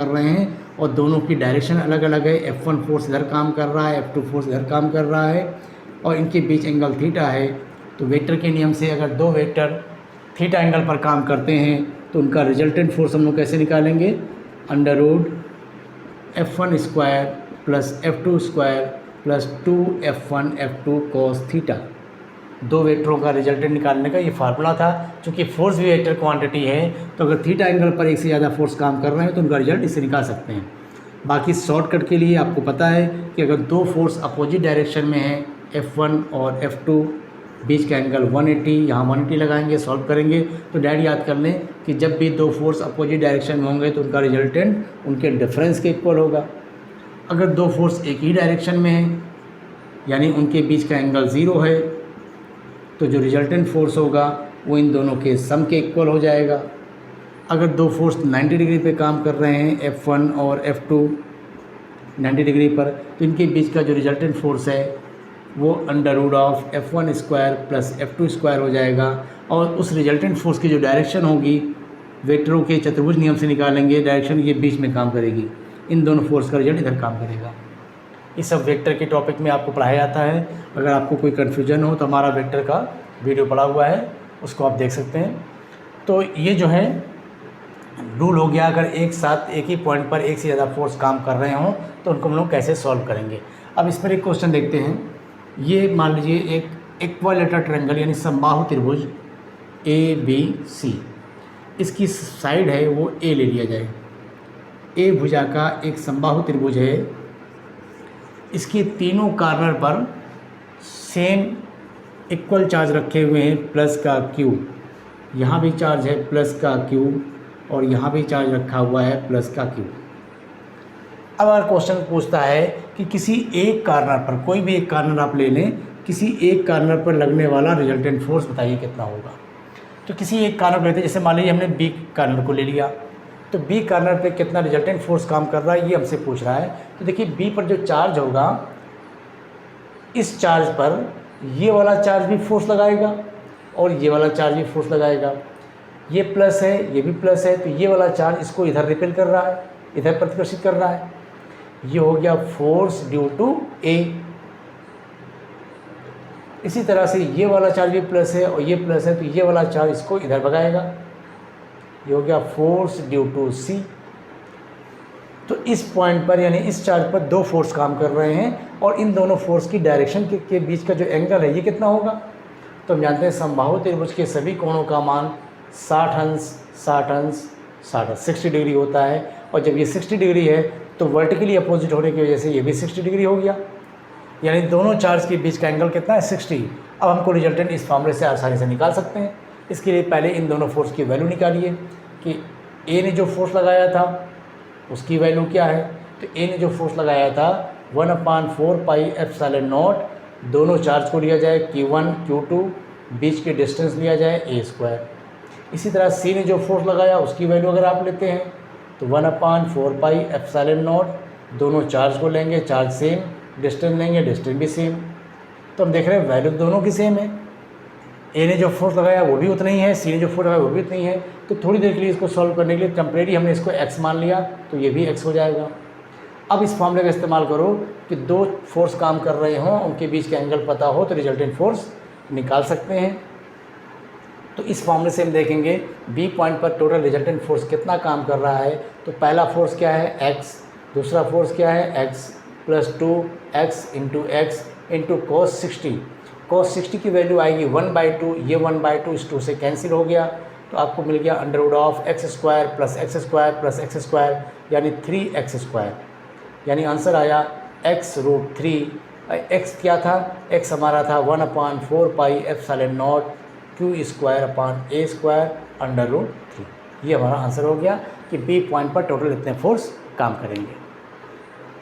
कर रहे हैं और दोनों की डायरेक्शन अलग अलग है। F1 फोर्स इधर काम कर रहा है, F2 फोर्स इधर काम कर रहा है और इनके बीच एंगल थीटा है। तो वेक्टर के नियम से अगर दो वेक्टर थीटा एंगल पर काम करते हैं तो उनका रिजल्टेंट फोर्स हम लोग कैसे निकालेंगे, under root F1 square plus F2 square plus 2F1 F2 cos theta. दो वेक्टरों का रिजल्टेंट निकालने का ये फार्मूला था। चूँकि फोर्स भी वेक्टर क्वांटिटी है तो अगर थीटा एंगल पर एक से ज़्यादा फोर्स काम कर रहे हैं तो उनका रिजल्ट इससे निकाल सकते हैं। बाकी शॉर्टकट के लिए आपको पता है कि अगर दो फोर्स अपोजिट डायरेक्शन में हैं F1 और F2, बीच का एंगल 180, यहाँ 180 लगाएंगे, सॉल्व करेंगे तो डायरेक्ट याद कर लें कि जब भी दो फोर्स अपोजिट डायरेक्शन में होंगे तो उनका रिजल्टेंट उनके डिफरेंस के इक्वल होगा। अगर दो फोर्स एक ही डायरेक्शन में हैं यानी उनके बीच का एंगल 0 है तो जो रिजल्टेंट फोर्स होगा वो इन दोनों के सम के इक्वल हो जाएगा। अगर दो फोर्स 90 डिग्री पे काम कर रहे हैं F1 और F2 90 डिग्री पर तो इनके बीच का जो रिजल्टेंट फोर्स है वो under root of F1 square plus F2 square हो जाएगा और उस रिजल्टेंट फोर्स की जो डायरेक्शन होगी वेक्टरों के चतुर्भुज नियम से निकालेंगे, डायरेक्शन ये बीच में काम करेगी, इन दोनों फोर्स का रिजल्ट इधर काम करेगा। इस सब वेक्टर के टॉपिक में आपको पढ़ाया जाता है। अगर आपको कोई कन्फ्यूजन हो तो हमारा वेक्टर का वीडियो पड़ा हुआ है, उसको आप देख सकते हैं। तो ये जो है रूल हो गया, अगर एक साथ एक ही पॉइंट पर एक से ज़्यादा फोर्स काम कर रहे हों तो उनको हम लोग कैसे सॉल्व करेंगे। अब इस पर एक क्वेश्चन देखते हैं। ये मान लीजिए एक इक्विलेटरल ट्रायंगल यानी समबाहु त्रिभुज ABC, इसकी साइड है वो A ले लिया जाए। A भुजा का एक समबाहु त्रिभुज है, इसके तीनों कॉर्नर पर सेम इक्वल चार्ज रखे हुए हैं, प्लस का Q, यहाँ भी चार्ज है प्लस का Q और यहाँ भी चार्ज रखा हुआ है प्लस का Q। अब अगर क्वेश्चन पूछता है कि किसी एक कॉर्नर पर, कोई भी एक कॉर्नर आप ले लें, किसी एक कॉर्नर पर लगने वाला रिजल्टेंट फोर्स बताइए कितना होगा। तो किसी एक कॉर्नर पर लेते हैं, जैसे मान लीजिए हमने B कॉर्नर को ले लिया तो B कॉर्नर पे कितना रिजल्टेंट फोर्स काम कर रहा है ये हमसे पूछ रहा है। तो देखिए B पर जो चार्ज होगा, इस चार्ज पर ये वाला चार्ज भी फोर्स लगाएगा और ये वाला चार्ज भी फोर्स लगाएगा। ये प्लस है, ये भी प्लस है, तो ये वाला चार्ज इसको इधर रिपेल कर रहा है, इधर प्रतिकर्षित कर रहा है। ये हो गया फोर्स ड्यू टू A। इसी तरह से ये वाला चार्ज भी प्लस है और ये प्लस है, तो ये वाला चार्ज इसको इधर भगाएगा। ये हो गया फोर्स ड्यू टू C। तो इस पॉइंट पर यानी इस चार्ज पर दो फोर्स काम कर रहे हैं और इन दोनों फोर्स की डायरेक्शन के बीच का जो एंगल है ये कितना होगा। तो हम जानते हैं समबाहु त्रिभुज के सभी कोणों का मान 60 अंश 60 अंश 60 डिग्री होता है और जब ये 60 डिग्री है तो वर्टिकली अपोजिट होने की वजह से ये भी 60 डिग्री हो गया, यानी दोनों चार्ज के बीच का एंगल कितना है 60। अब हमको रिजल्टेंट इस फॉर्मूले से आसानी से निकाल सकते हैं। इसके लिए पहले इन दोनों फोर्स की वैल्यू निकालिए कि A ने जो फोर्स लगाया था उसकी वैल्यू क्या है। तो A ने जो फोर्स लगाया था 1/4 पाई एप्सिलॉन नॉट, दोनों चार्ज को लिया जाए Q1 Q2, बीच के डिस्टेंस लिया जाए A स्क्वायर। इसी तरह C ने जो फोर्स लगाया उसकी वैल्यू अगर आप लेते हैं तो 1/4 पाई एप्सिलॉन नॉट, दोनों चार्ज को लेंगे, चार्ज सेम, डिस्टेंस लेंगे, डिस्टेंस भी सेम। तो हम देख रहे हैं वैल्यू दोनों की सेम है। A ने जो फोर्स लगाया वो भी उतना ही है, C ने जो फोर्स लगाया वो भी उतना ही है। तो थोड़ी देर के लिए इसको सॉल्व करने के लिए टेम्परेरी हमने इसको x मान लिया तो ये भी x हो जाएगा। अब इस फॉर्मूले का इस्तेमाल करो कि दो फोर्स काम कर रहे हों, उनके बीच का एंगल पता हो तो रिजल्टेंट फोर्स निकाल सकते हैं। तो इस फॉर्मूले से हम देखेंगे B पॉइंट पर टोटल रिजल्टेंट फोर्स कितना काम कर रहा है। तो पहला फोर्स क्या है x, दूसरा फोर्स क्या है x plus 2x into cos 60। cos 60 की वैल्यू आएगी 1/2, ये 1/2 इस 2 से कैंसिल हो गया तो आपको मिल गया under root of x square plus x square यानी 3x स्क्वायर, यानी आंसर आया x√3। x क्या था, x हमारा था 1/4 pi epsilon naught Q square upon A square under root 3। ये हमारा आंसर हो गया कि B पॉइंट पर टोटल इतने फोर्स काम करेंगे।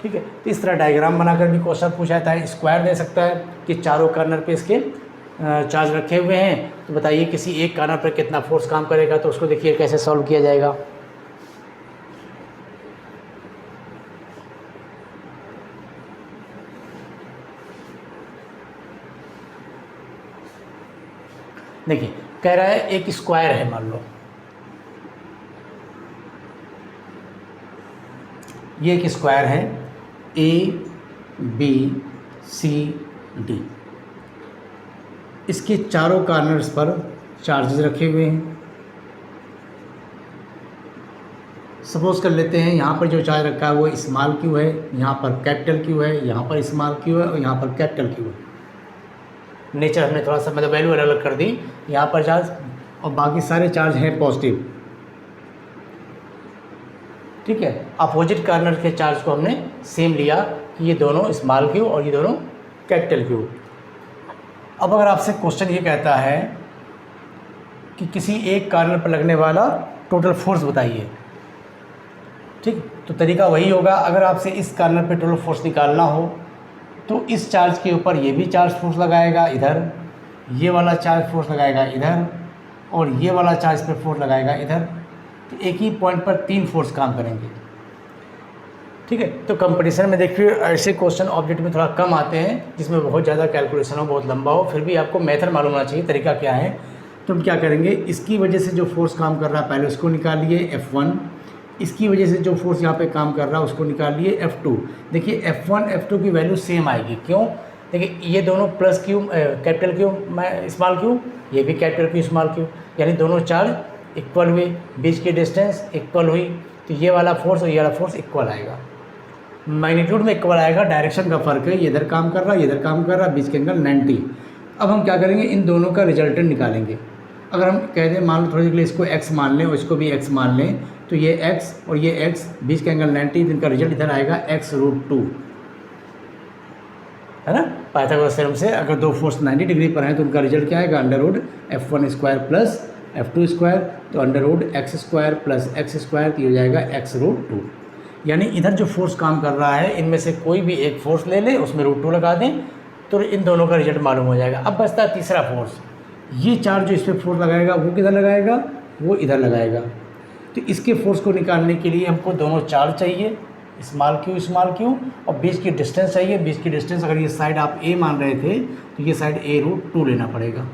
ठीक है, तो इस तरह डायग्राम बनाकर भी क्वेश्चन पूछा जाता है। स्क्वायर दे सकता है कि चारों कॉर्नर पे इसके चार्ज रखे हुए हैं, तो बताइए किसी एक कॉर्नर पर कितना फोर्स काम करेगा। तो उसको देखिए कैसे सॉल्व किया जाएगा। देखिए कह रहा है एक स्क्वायर है मान लो, ये एक स्क्वायर है ABCD, इसके चारों कॉर्नर्स पर चार्जेस रखे हुए हैं। सपोज़ कर लेते हैं यहाँ पर जो चार्ज रखा है वो स्मॉल क्यू है, यहाँ पर कैपिटल क्यू है, यहाँ पर स्मॉल क्यू है और यहाँ पर कैपिटल क्यू है। नेचर हमने थोड़ा सा मतलब वैल्यू अलग कर दी, यहाँ पर चार्ज और बाकी सारे चार्ज हैं पॉजिटिव। ठीक है, अपोजिट कॉर्नर के चार्ज को हमने सेम लिया कि ये दोनों स्मॉल क्यू और ये दोनों कैपिटल क्यू। अब अगर आपसे क्वेश्चन ये कहता है कि किसी एक कॉर्नर पर लगने वाला टोटल फोर्स बताइए, ठीक, तो तरीका वही होगा। अगर आपसे इस कॉर्नर पे टोटल फोर्स निकालना हो तो इस चार्ज के ऊपर ये भी चार्ज फोर्स लगाएगा इधर, ये वाला चार्ज फोर्स लगाएगा इधर और ये वाला चार्ज पे फोर्स लगाएगा इधर। तो एक ही पॉइंट पर 3 फोर्स काम करेंगे। ठीक है, तो कंपटीशन में देखिए ऐसे क्वेश्चन ऑब्जेक्ट में थोड़ा कम आते हैं जिसमें बहुत ज़्यादा कैलकुलेशन हो, बहुत लंबा हो, फिर भी आपको मेथड मालूम होना चाहिए तरीका क्या है। तो हम क्या करेंगे, इसकी वजह से जो फोर्स काम कर रहा है पहले उसको निकालिए F1, इसकी वजह से जो फोर्स यहाँ पे काम कर रहा है उसको निकालिए F2। देखिए F1 F2 की वैल्यू सेम आएगी, क्यों? देखिए ये दोनों plus Q capital Q small Q, ये भी कैपिटल क्यू स्मॉल क्यू, यानी दोनों चार्ज इक्वल हुए, बीच की डिस्टेंस इक्वल हुई, तो ये वाला फोर्स और ये वाला फोर्स इक्वल आएगा, मैग्नीट्यूड में इक्वल आएगा। डायरेक्शन का फ़र्क है, ये इधर काम कर रहा है, ये इधर काम कर रहा है, बीच के एंगल 90। अब हम क्या करेंगे, इन दोनों का रिजल्टेंट निकालेंगे। अगर हम कह दें मान लो थोड़ी देर के लिए इसको x मान लें और इसको भी x मान लें, तो ये x और ये x, बीच का एंगल 90, तो इनका रिजल्ट इधर आएगा x√2, है ना। पाइथागोरस थ्योरम से अगर दो फोर्स 90 डिग्री पर हैं तो उनका रिजल्ट क्या आएगा, √F1² प्लस F2², तो √x² प्लस x², तो ये हो जाएगा x√2। यानी इधर जो फोर्स काम कर रहा है इनमें से कोई भी एक फोर्स ले ले, उसमें √2 लगा दें तो इन दोनों का रिजल्ट मालूम हो जाएगा। अब बचता है तीसरा फोर्स, ये चार्ज जो इस पर फोर्स लगाएगा वो किधर लगाएगा, वो इधर लगाएगा। तो इसके फोर्स को निकालने के लिए हमको दोनों चार्ज चाहिए, स्मॉल क्यू और बीच की डिस्टेंस चाहिए। बीच की डिस्टेंस अगर ये साइड आप a मान रहे थे तो ये साइड a√2 लेना पड़ेगा।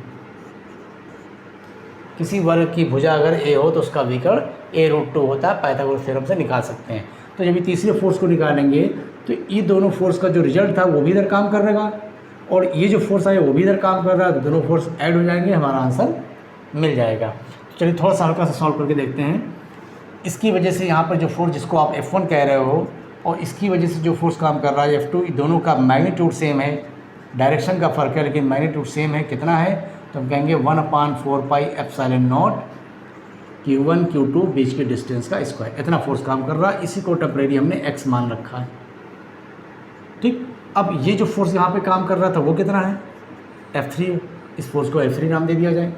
किसी वर्ग की भुजा अगर a हो तो उसका विकर्ण a√2 होता है, पाइथागोरस थ्योरम से निकाल सकते हैं। तो जब ये तीसरे फोर्स को निकालेंगे तो ये दोनों फोर्स का जो रिजल्ट था वो भी इधर काम करेगा और ये जो फोर्स आया वो भी इधर काम कर रहा है, तो दोनों फोर्स ऐड हो जाएंगे, हमारा आंसर मिल जाएगा। तो चलिए थोड़ा सा हल्का सा सॉल्व करके देखते हैं। इसकी वजह से यहाँ पर जो फोर्स जिसको आप F1 कह रहे हो और इसकी वजह से जो फोर्स काम कर रहा है F2, दोनों का मैग्नीट्यूड सेम है, डायरेक्शन का फ़र्क है लेकिन मैग्नीट्यूड सेम है। कितना है, तो हम कहेंगे 1/4πε0 Q1 Q2 बीच के डिस्टेंस का स्क्वायर, इतना फोर्स काम कर रहा है। इसी को टेम्परेरी हमने x मान रखा है। ठीक, अब ये जो फोर्स यहाँ पे काम कर रहा था वो कितना है, F3, इस फोर्स को F3 नाम दे दिया जाए।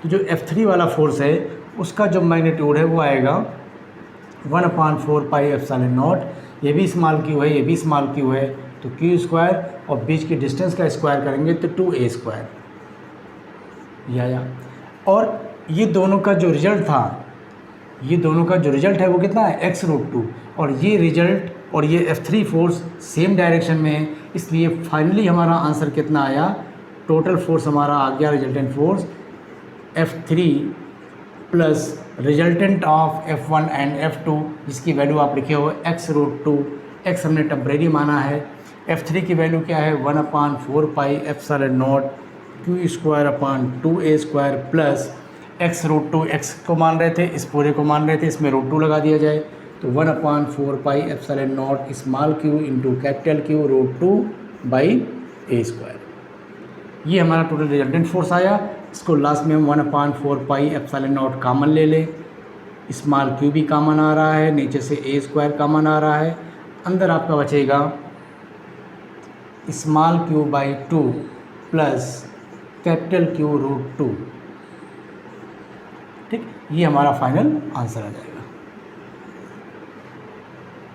तो जो F3 वाला फोर्स है उसका जो मैग्नीट्यूड है वो आएगा 1/4πε0, ये भी स्मॉल क्यू है, ये भी स्मॉल क्यू है, तो Q² और बीच की डिस्टेंस का स्क्वायर करेंगे तो 2a²। या और ये दोनों का जो रिजल्ट था, ये दोनों का जो रिजल्ट है वो कितना है, x√2, और ये रिजल्ट और ये F3 फोर्स सेम डायरेक्शन में है, इसलिए फाइनली हमारा आंसर कितना आया, टोटल फोर्स हमारा आ गया, resultant force F3 plus resultant of F1 and F2, जिसकी वैल्यू आप लिखे हो x√2, x हमने टेम्परेरी माना है। F3 की वैल्यू क्या है, 1/4πε0 Q²/2a² प्लस x√2, x को मान रहे थे, इस पूरे को मान रहे थे, इसमें √2 लगा दिया जाए तो 1/4πε0 small q into capital Q √2/a²। ये हमारा टोटल रिजल्टेंट फोर्स आया। इसको लास्ट में हम 1/4πε0 कॉमन ले लें, स्मॉल q भी कॉमन आ रहा है, नीचे से a² कॉमन आ रहा है, अंदर आपका बचेगा small q/2 plus capital Q √2। ठीक, ये हमारा फाइनल आंसर आ जाएगा।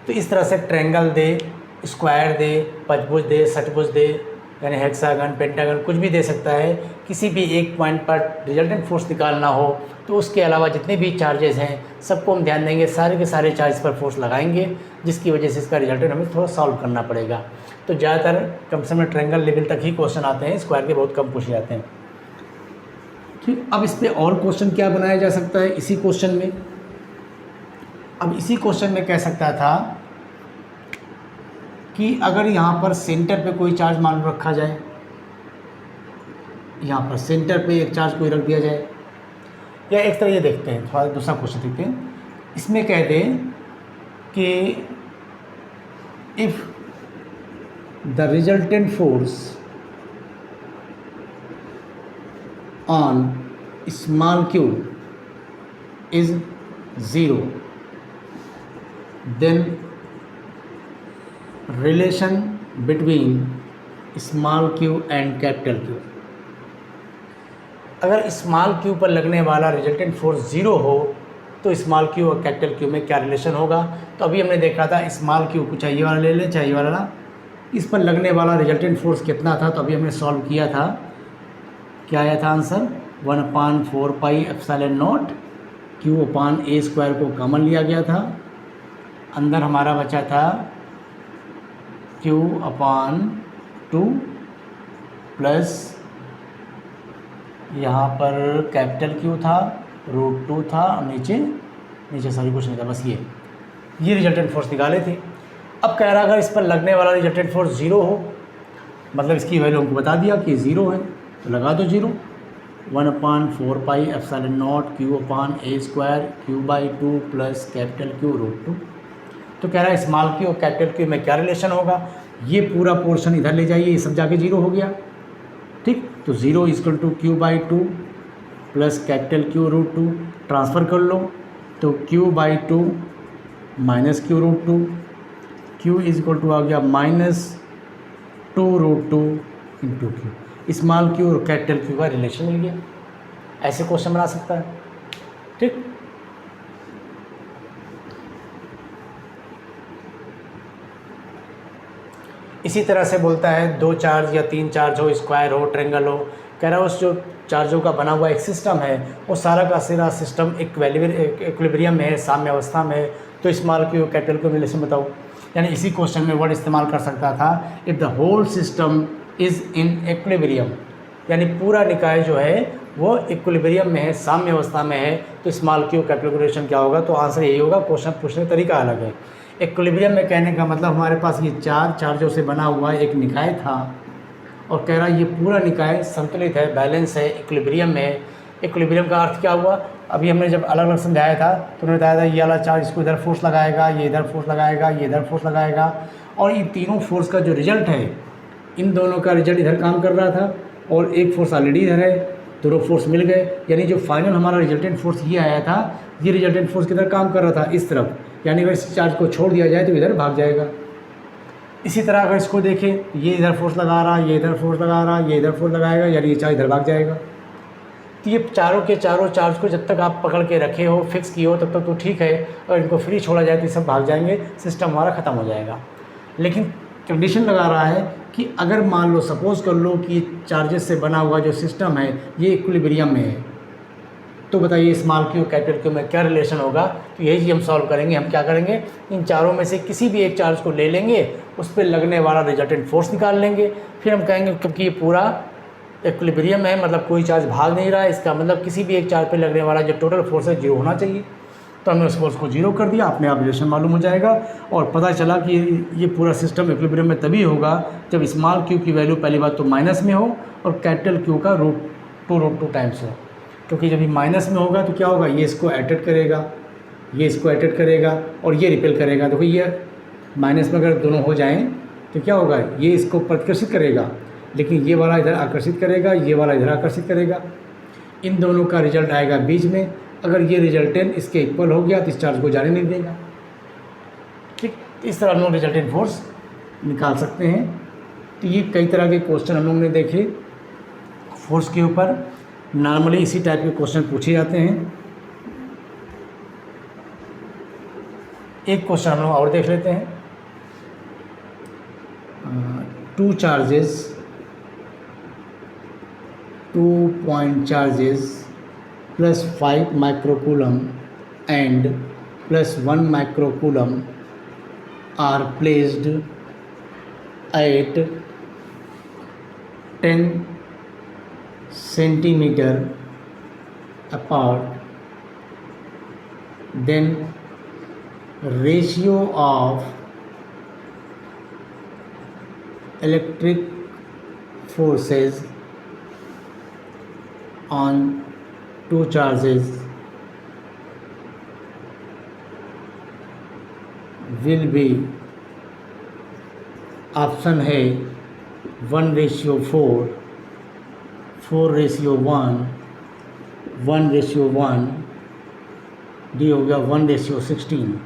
तो इस तरह से ट्रायंगल दे, स्क्वायर दे, पंचभुज दे, षटभुज दे, यानी हेक्सागन, पेंटागन, कुछ भी दे सकता है। किसी भी एक पॉइंट पर रिजल्टेंट फोर्स निकालना हो तो उसके अलावा जितने भी चार्जेस हैं सबको हम ध्यान देंगे, सारे के सारे चार्ज पर फोर्स लगाएंगे, जिसकी वजह से इसका रिजल्टेंट हमें थोड़ा सॉल्व करना पड़ेगा। तो ज़्यादातर कम से कम ट्रायंगल लेवल तक ही क्वेश्चन आते हैं, स्क्वायर के बहुत कम पूछे जाते हैं। ठीक, अब इस पर और क्वेश्चन क्या बनाया जा सकता है इसी क्वेश्चन में। अब इसी क्वेश्चन में कह सकता था कि अगर यहाँ पर सेंटर पे कोई चार्ज मान लो रखा जाए, यहाँ पर सेंटर पे एक चार्ज कोई रख दिया जाए, या एक तरह ये देखते हैं, थोड़ा दूसरा क्वेश्चन देखते हैं। इसमें कह दें कि if the resultant force on small q is 0, then relation between small q and capital Q, अगर स्मॉल q पर लगने वाला रिजल्टेंट फोर्स 0 हो तो स्मॉल q और कैपिटल Q में क्या रिलेशन होगा। तो अभी हमने देखा था स्मॉल q को चाहिए वाला ले लें, चाहिए वाला ना, इस पर लगने वाला रिजल्टेंट फोर्स कितना था, तो अभी हमने सॉल्व किया था, क्या आया था answer 1/4 pi epsilon not q/a² को कॉमन लिया गया था, अंदर हमारा बचा था q/2 प्लस यहाँ पर कैपिटल Q था, √2 था, और नीचे सॉरी कुछ नहीं था, बस ये रिजल्टेंट फोर्स निकाले थे। अब कह रहा अगर इस पर लगने वाला रिजल्टेंट फोर्स 0 हो, मतलब इसकी वैल्यू हमको बता दिया कि 0 है, तो लगा दो 0, 1/4 pi epsilon not q/a² q/2 plus capital Q √2। तो कह रहा है स्मॉल q और कैपिटल Q में क्या रिलेशन होगा, ये पूरा पोर्शन इधर ले जाइए, ये सब जाके 0 हो गया, ठीक। तो 0 = q/2 plus capital Q √2, transfer कर लो, तो q/2 माइनस q √2, q = आ गया -2 √2 × q, स्मॉल q और कैपिटल Q का रिलेशन मिल गया। ऐसे क्वेश्चन बना सकता है, ठीक। इसी तरह से बोलता है 2 चार्ज या 3 चार्ज हो, स्क्वायर हो, ट्रेंगल हो, कह रहा है उस जो चार्जों का बना हुआ एक सिस्टम है वो सारा का सारा सिस्टम इक्विलिब्रियम में है, साम्य अवस्था में है, तो स्मॉल q और कैपिटल Q रिलेशन बताओ। यानी इसी क्वेश्चन में वर्ड इस्तेमाल कर सकता था, if the whole system is in equilibrium, यानी पूरा निकाय जो है वो इक्विलिब्रियम में है, साम्य अवस्था में है, तो small q capital Q relation क्या होगा। तो आंसर यही होगा, क्वेश्चन पूछने का तरीका अलग है। इक्विलिब्रियम में कहने का मतलब हमारे पास ये 4 चार्जों से बना हुआ एक निकाय था, और कह रहा है ये पूरा निकाय संतुलित है, बैलेंस है, इक्विलिब्रियम में है। इक्विलिब्रियम का अर्थ क्या हुआ, अभी हमने जब अलग अलग समझाया था तो उन्होंने बताया था ये वाला चार्ज इसको इधर फोर्स लगाएगा, ये इधर फोर्स लगाएगा, ये इधर फोर्स लगाएगा, और इन तीनों फोर्स का जो रिजल्ट है, इन दोनों का रिजल्ट इधर काम कर रहा था और एक फोर्स ऑलरेडी इधर है, दोनों फोर्स मिल गए, यानी जो फाइनल हमारा रिजल्टेंट फोर्स ये आया था, ये रिजल्टेंट फोर्स किधर काम कर रहा था, इस तरफ, यानी अगर इस चार्ज को छोड़ दिया जाए तो इधर भाग जाएगा। इसी तरह अगर इसको देखें, ये इधर फोर्स लगा रहा, ये इधर फोर्स लगा रहा, ये इधर फोर्स लगाएगा, यानी ये चार्ज इधर भाग जाएगा। तो ये चारों के चारों चार्ज को जब तक आप पकड़ के रखे हो, फिक्स किए हो, तब तक तो ठीक है, और इनको फ्री छोड़ा जाए तो ये सब भाग जाएंगे, सिस्टम हमारा ख़त्म हो जाएगा। लेकिन कंडीशन लगा रहा है कि अगर मान लो, सपोज़ कर लो कि चार्जेस से बना हुआ जो सिस्टम है ये इक्विलिब्रियम में है, तो बताइए स्मॉल q कैपिटल Q में क्या रिलेशन होगा। तो यही चीज़ हम सॉल्व करेंगे। हम क्या करेंगे, इन चारों में से किसी भी एक चार्ज को ले लेंगे, उस पर लगने वाला रिजल्टेंट फोर्स निकाल लेंगे, फिर हम कहेंगे क्योंकि ये पूरा इक्विलिब्रियम है, मतलब कोई चार्ज भाग नहीं रहा है, इसका मतलब किसी भी एक चार्ज पर लगने वाला जो टोटल फोर्स है 0 होना चाहिए। तो हमने उस फोर्स को 0 कर दिया, अपने आप रिलेशन मालूम हो जाएगा, और पता चला कि ये पूरा सिस्टम इक्विलिब्रियम में तभी होगा जब स्मॉल q की वैल्यू पहली बात तो माइनस में हो और कैपिटल Q का √2 टाइम्स हो, क्योंकि जब ये माइनस में होगा तो क्या होगा, ये इसको अट्रैक्ट करेगा, ये इसको अट्रैक्ट करेगा और ये रिपेल करेगा। देखो ये माइनस में अगर दोनों हो जाएं तो क्या होगा, ये इसको प्रतिकर्षित करेगा, लेकिन ये वाला इधर आकर्षित करेगा, ये वाला इधर आकर्षित करेगा, इन दोनों का रिजल्ट आएगा बीच में। अगर ये रिजल्टेंट इसके इक्वल हो गया तो इस चार्ज को जाने नहीं देगा, ठीक। इस तरह हम लोग रिजल्टेंट फोर्स निकाल सकते हैं। तो ये कई तरह के क्वेश्चन हम लोग ने देखे फोर्स के ऊपर, नॉर्मली इसी टाइप के क्वेश्चन पूछे जाते हैं। एक क्वेश्चन हम लोग और देख लेते हैं। 2 charges, 2 point charges plus 5 microcoulomb and plus 1 microcoulomb are placed at 10 centimeter apart, then ratio of electric forces on two charges will be, option है 1:4, 4:1, 1:1, डी हो गया 1:16।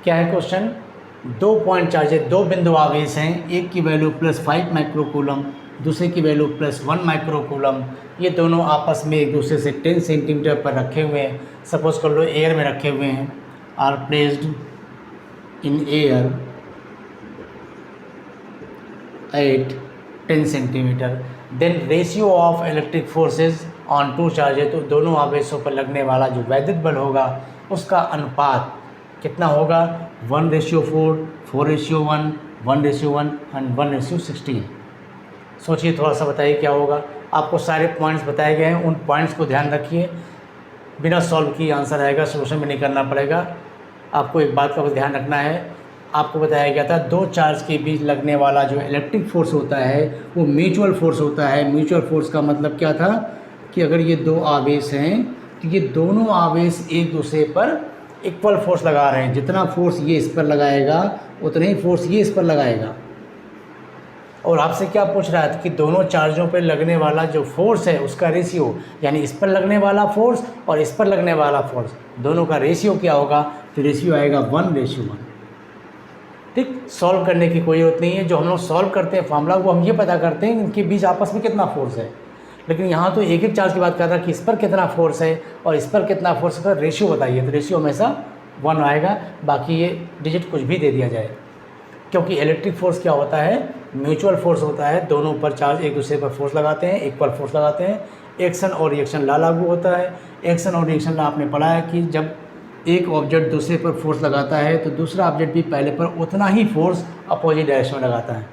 क्या है क्वेश्चन? 2 पॉइंट चार्ज है, 2 बिंदु आवेश हैं, एक की वैल्यू +5 माइक्रोकूलम, दूसरे की वैल्यू +1 माइक्रोकूलम। ये दोनों आपस में एक दूसरे से 10 सेंटीमीटर पर रखे हुए हैं। सपोज कर लो एयर में रखे हुए हैं, are placed in air at 10 centimetre. Then ratio of electric forces on two charge है, तो दोनों आवेशों पर लगने वाला जो वैद्युत बल होगा उसका अनुपात कितना होगा? 1:4, 4:1, 1:1 एंड 1:16। सोचिए, थोड़ा सा बताइए क्या होगा। आपको सारे पॉइंट्स बताए गए हैं, उन पॉइंट्स को ध्यान रखिए, बिना सॉल्व किए आंसर आएगा, सोल्यूशन भी नहीं करना पड़ेगा। आपको एक बात का बस ध्यान रखना है, आपको बताया गया था 2 चार्ज के बीच लगने वाला जो इलेक्ट्रिक फोर्स होता है वो म्यूचुअल फोर्स होता है। म्यूचुअल फोर्स का मतलब क्या था कि अगर ये 2 आवेश हैं तो ये दोनों आवेश एक दूसरे पर इक्वल फोर्स लगा रहे हैं। जितना फोर्स ये इस पर लगाएगा उतना ही फोर्स ये इस पर लगाएगा। और आपसे क्या पूछ रहा था कि दोनों चार्जों पर लगने वाला जो फोर्स है उसका रेशियो, यानी इस पर लगने वाला फोर्स और इस पर लगने वाला फोर्स, दोनों का रेशियो क्या होगा? तो रेशियो आएगा 1:1। ठीक, सॉल्व करने की कोई जरूरत नहीं है। जो हम लोग सॉल्व करते हैं फार्मूला, वो हम ये पता करते हैं इनके बीच आपस में कितना फोर्स है। लेकिन यहाँ तो एक एक चार्ज की बात कर रहा है कि इस पर कितना फोर्स है और इस पर कितना फोर्स है, रेशियो बताइए। तो रेशियो हमेशा 1 आएगा, बाकी ये डिजिट कुछ भी दे दिया जाए। क्योंकि इलेक्ट्रिक फोर्स क्या होता है? म्यूचुअल फोर्स होता है, दोनों पर चार्ज एक दूसरे पर फोर्स लगाते हैं, इक्वल फोर्स लगाते हैं। एक्शन और रिएक्शन लॉ लागू होता है। एक्शन और रिएक्शन लॉ आपने पढ़ा है कि जब एक ऑब्जेक्ट दूसरे पर फोर्स लगाता है तो दूसरा ऑब्जेक्ट भी पहले पर उतना ही फोर्स अपोजिट डायरेक्शन में लगाता है।